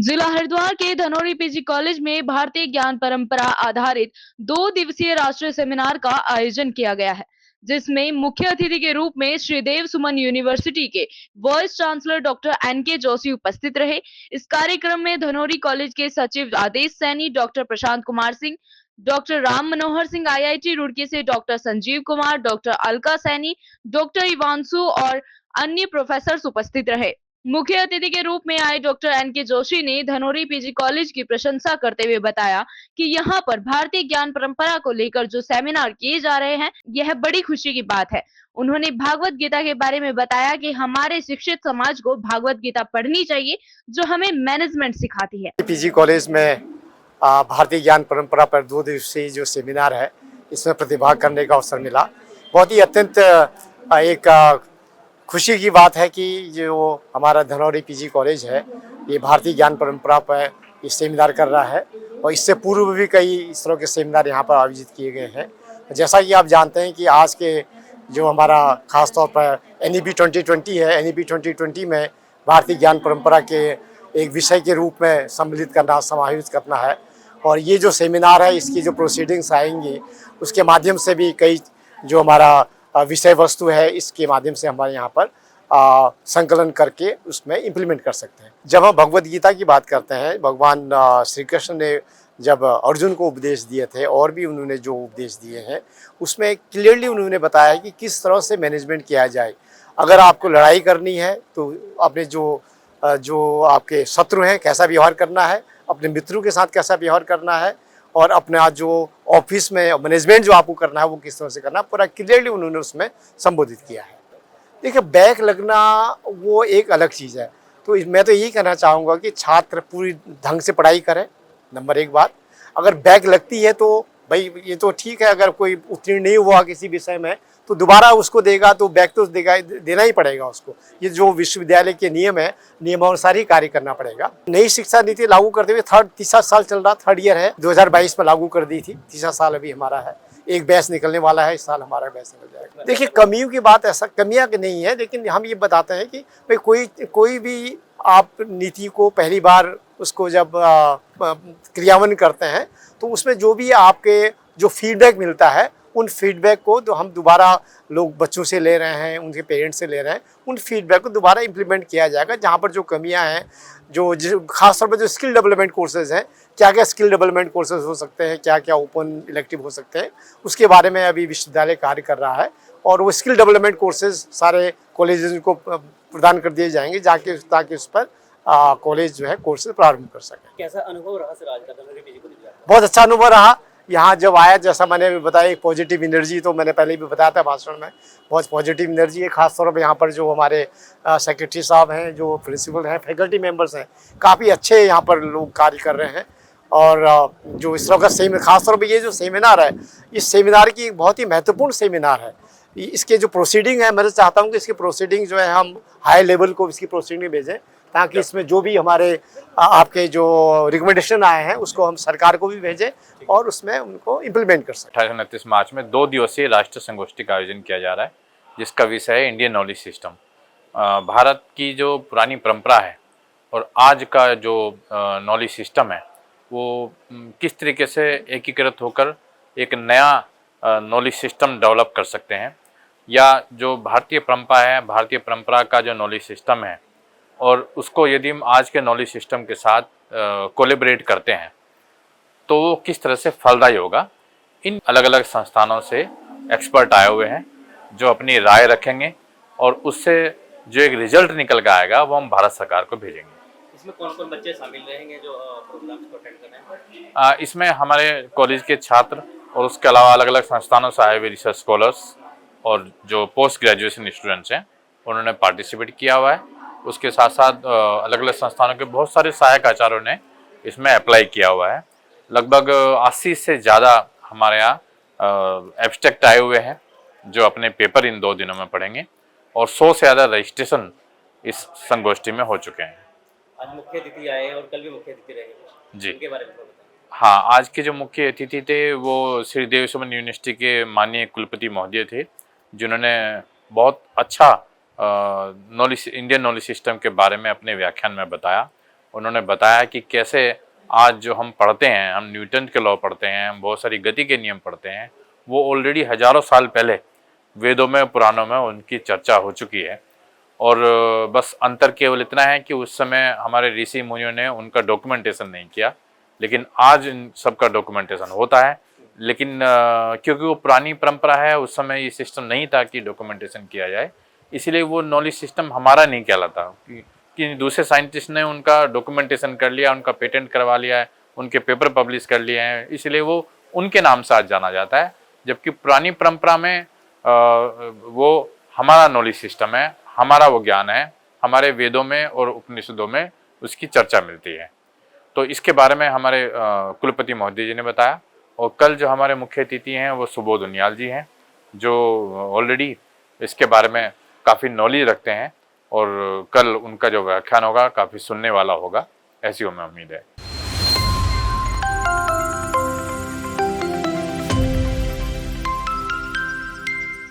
जिला हरिद्वार के Dhanori PG college में भारतीय ज्ञान परंपरा आधारित 2 दिवसीय राष्ट्रीय सेमिनार का आयोजन किया गया है, जिसमें मुख्य अतिथि के रूप में श्रीदेव सुमन यूनिवर्सिटी के vice chancellor doctor NK Joshi उपस्थित रहे। इस कार्यक्रम में धनोरी कॉलेज के सचिव Adesh Saini, doctor Prashant Kumar Singh, doctor Ram Manohar Singh IIT Roorkee से, doctor Sanjeev Kumar, doctor Alka Saini, doctor Ivanshu और अन्य प्रोफेसर उपस्थित रहे। मुख्य अतिथि के रूप में आए डॉक्टर एनके जोशी ने धनोरी पीजी कॉलेज की प्रशंसा करते हुए बताया कि यहाँ पर भारतीय ज्ञान परंपरा को लेकर जो सेमिनार किए जा रहे हैं, यह बड़ी खुशी की बात है। उन्होंने भागवत गीता के बारे में बताया कि हमारे शिक्षित समाज को भागवत गीता पढ़नी चाहिए, जो हमें मैनेजमेंट सिखाती है। पीजी कॉलेज में भारतीय ज्ञान परंपरा पर 2 दिवसीय जो सेमिनार है, इसमें प्रतिभाग करने का अवसर मिला। बहुत ही अत्यंत एक खुशी की बात है कि जो हमारा धनौरी पीजी कॉलेज है, ये भारतीय ज्ञान परंपरा पर ये सेमिनार कर रहा है और इससे पूर्व भी कई इस तरह के सेमिनार यहाँ पर आयोजित किए गए हैं। जैसा कि आप जानते हैं कि आज के जो हमारा खास तौर पर NEP 2020 है, NEP 2020 में भारतीय ज्ञान परंपरा के एक विषय के रूप में सम्मिलित करना, समाहित करना है। और ये जो सेमिनार है, इसकी जो प्रोसीडिंग्स आएंगी, उसके माध्यम से भी कई जो हमारा विषय वस्तु है, इसके माध्यम से हमारे यहाँ पर संकलन करके उसमें इम्प्लीमेंट कर सकते हैं। जब हम भगवद गीता की बात करते हैं, भगवान श्री कृष्ण ने जब अर्जुन को उपदेश दिए थे और भी उन्होंने जो उपदेश दिए हैं, उसमें क्लियरली उन्होंने बताया कि किस तरह से मैनेजमेंट किया जाए। अगर आपको लड़ाई करनी है तो अपने जो आपके शत्रु हैं कैसा व्यवहार करना है, अपने मित्रों के साथ कैसा व्यवहार करना है, और अपना जो ऑफिस में मैनेजमेंट जो आपको करना है वो किस तरह से करना है, पूरा क्लियरली उन्होंने उसमें संबोधित किया है। देखिए, बैक लगना वो एक अलग चीज़ है। तो मैं तो यही कहना चाहूँगा कि छात्र पूरी ढंग से पढ़ाई करें, नंबर एक बात। अगर बैक लगती है तो भाई ये तो ठीक है, अगर कोई उत्तीर्ण नहीं हुआ किसी विषय में तो दोबारा उसको देगा तो बैक तो देना ही पड़ेगा उसको। ये जो विश्वविद्यालय के नियम है, नियमानुसार ही कार्य करना पड़ेगा। नई शिक्षा नीति लागू करते हुए तीसरा साल चल रहा, 3rd ईयर है, 2022 में लागू कर दी थी, तीसरा साल अभी हमारा है। एक बैच निकलने वाला है, इस साल हमारा बैच निकल जाएगा। देखिए, कमियों की बात ऐसा कमियां नहीं है, लेकिन हम ये बताते हैं कि भाई कोई भी आप नीति को पहली बार उसको जब क्रियान्वयन करते हैं तो उसमें जो भी आपके जो फीडबैक मिलता है, उन फीडबैक को तो हम दोबारा लोग बच्चों से ले रहे हैं, उनके पेरेंट्स से ले रहे हैं, उन फीडबैक को दोबारा इम्प्लीमेंट किया जाएगा। जहाँ पर जो कमियां हैं, जो खासतौर पर जो स्किल डेवलपमेंट कोर्सेज हैं, क्या क्या स्किल डेवलपमेंट कोर्सेज हो सकते हैं, क्या क्या ओपन इलेक्टिव हो सकते हैं, उसके बारे में अभी विश्वविद्यालय कार्य कर रहा है। और वो स्किल डेवलपमेंट कोर्सेज सारे कॉलेजेस को प्रदान कर दिए जाएंगे ताकि उस पर कॉलेज जो है कोर्सेज प्रारंभ कर सकें। कैसा अनुभव रहा सर आज का धनौरी पीजी कॉलेज? बहुत अच्छा अनुभव रहा। यहाँ जब आया, जैसा मैंने भी बताया, एक पॉजिटिव एनर्जी, तो मैंने पहले भी बताया था भाषण में, बहुत पॉजिटिव एनर्जी है। खासतौर पर यहाँ पर जो हमारे सेक्रेटरी साहब हैं, जो प्रिंसिपल हैं, फैकल्टी मेंबर्स हैं, काफ़ी अच्छे यहाँ पर लोग कार्य कर रहे हैं। और जो इस तरह का सेमिनार, खासतौर पर ये जो सेमिनार है, इस सेमिनार की बहुत ही महत्वपूर्ण सेमिनार है। इसके जो प्रोसीडिंग है, मैं तो चाहता हूँ कि इसकी प्रोसीडिंग जो है हम हाई लेवल को इसकी प्रोसीडिंग भेजें, ताकि इसमें जो भी हमारे आपके जो रिकमेंडेशन आए हैं उसको हम सरकार को भी भेजें और उसमें उनको इम्प्लीमेंट कर सकें। 28-29 मार्च में 2 दिवसीय राष्ट्रीय संगोष्ठी का आयोजन किया जा रहा है, जिसका विषय है इंडियन नॉलेज सिस्टम। भारत की जो पुरानी परंपरा है और आज का जो नॉलेज सिस्टम है, वो किस तरीके से एकीकृत होकर एक नया नॉलेज सिस्टम डेवलप कर सकते हैं, या जो भारतीय परंपरा है, भारतीय परंपरा का जो नॉलेज सिस्टम है, और उसको यदि हम आज के नॉलेज सिस्टम के साथ कोलैबोरेट करते हैं तो वो किस तरह से फलदायी होगा। इन अलग अलग संस्थानों से एक्सपर्ट आए हुए हैं जो अपनी राय रखेंगे और उससे जो एक रिजल्ट निकल कर आएगा वो हम भारत सरकार को भेजेंगे। इसमें कौन कौन बच्चे शामिल रहेंगे जो प्रोग्राम्स को अटेंड कर रहे हैं? इसमें हमारे कॉलेज के छात्र और उसके अलावा अलग अलग संस्थानों से आए हुए रिसर्च स्कॉलर्स और जो पोस्ट ग्रेजुएशन स्टूडेंट्स हैं, उन्होंने पार्टिसिपेट किया हुआ है। उसके साथ साथ अलग अलग संस्थानों के बहुत सारे सहायक आचार्यों ने इसमें अप्लाई किया हुआ है। लगभग 80 से ज़्यादा हमारे यहाँ एब्स्ट्रैक्ट आए हुए हैं जो अपने पेपर इन 2 दिनों में पढ़ेंगे, और 100 से ज़्यादा रजिस्ट्रेशन इस संगोष्ठी में हो चुके हैं। आज मुख्य अतिथि आए और कल भी मुख्य अतिथि रहेंगे जी, उनके बारे में बताएं। हाँ, आज के जो मुख्य अतिथि थे वो श्रीदेव सुमन यूनिवर्सिटी के माननीय कुलपति महोदय थे, जिन्होंने बहुत अच्छा इंडियन नॉलेज सिस्टम के बारे में अपने व्याख्यान में बताया। उन्होंने बताया कि कैसे आज जो हम पढ़ते हैं, हम न्यूटन के लॉ पढ़ते हैं, हम बहुत सारी गति के नियम पढ़ते हैं, वो ऑलरेडी हजारों साल पहले वेदों में, पुराणों में उनकी चर्चा हो चुकी है। और बस अंतर केवल इतना है कि उस समय हमारे ऋषि मुनियों ने उनका डॉक्यूमेंटेशन नहीं किया, लेकिन आज इन सबका डॉक्यूमेंटेशन होता है। लेकिन क्योंकि वो पुरानी परंपरा है, उस समय ये सिस्टम नहीं था कि डॉक्यूमेंटेशन किया जाए, इसीलिए वो नॉलेज सिस्टम हमारा नहीं कहलाता कि दूसरे साइंटिस्ट ने उनका डॉक्यूमेंटेशन कर लिया, उनका पेटेंट करवा लिया है, उनके पेपर पब्लिश कर लिए हैं, इसलिए वो उनके नाम से आज जाना जाता है। जबकि पुरानी परंपरा में वो हमारा नॉलेज सिस्टम है, हमारा वो ज्ञान है, हमारे वेदों में और उपनिषदों में उसकी चर्चा मिलती है। तो इसके बारे में हमारे कुलपति महोदय जी ने बताया। और कल जो हमारे मुख्य अतिथि हैं वो सुबोध उनियाल जी हैं, जो ऑलरेडी इसके बारे में काफ़ी नॉलेज रखते हैं, और कल उनका जो व्याख्यान होगा काफ़ी सुनने वाला होगा, ऐसी हमें उम्मीद है।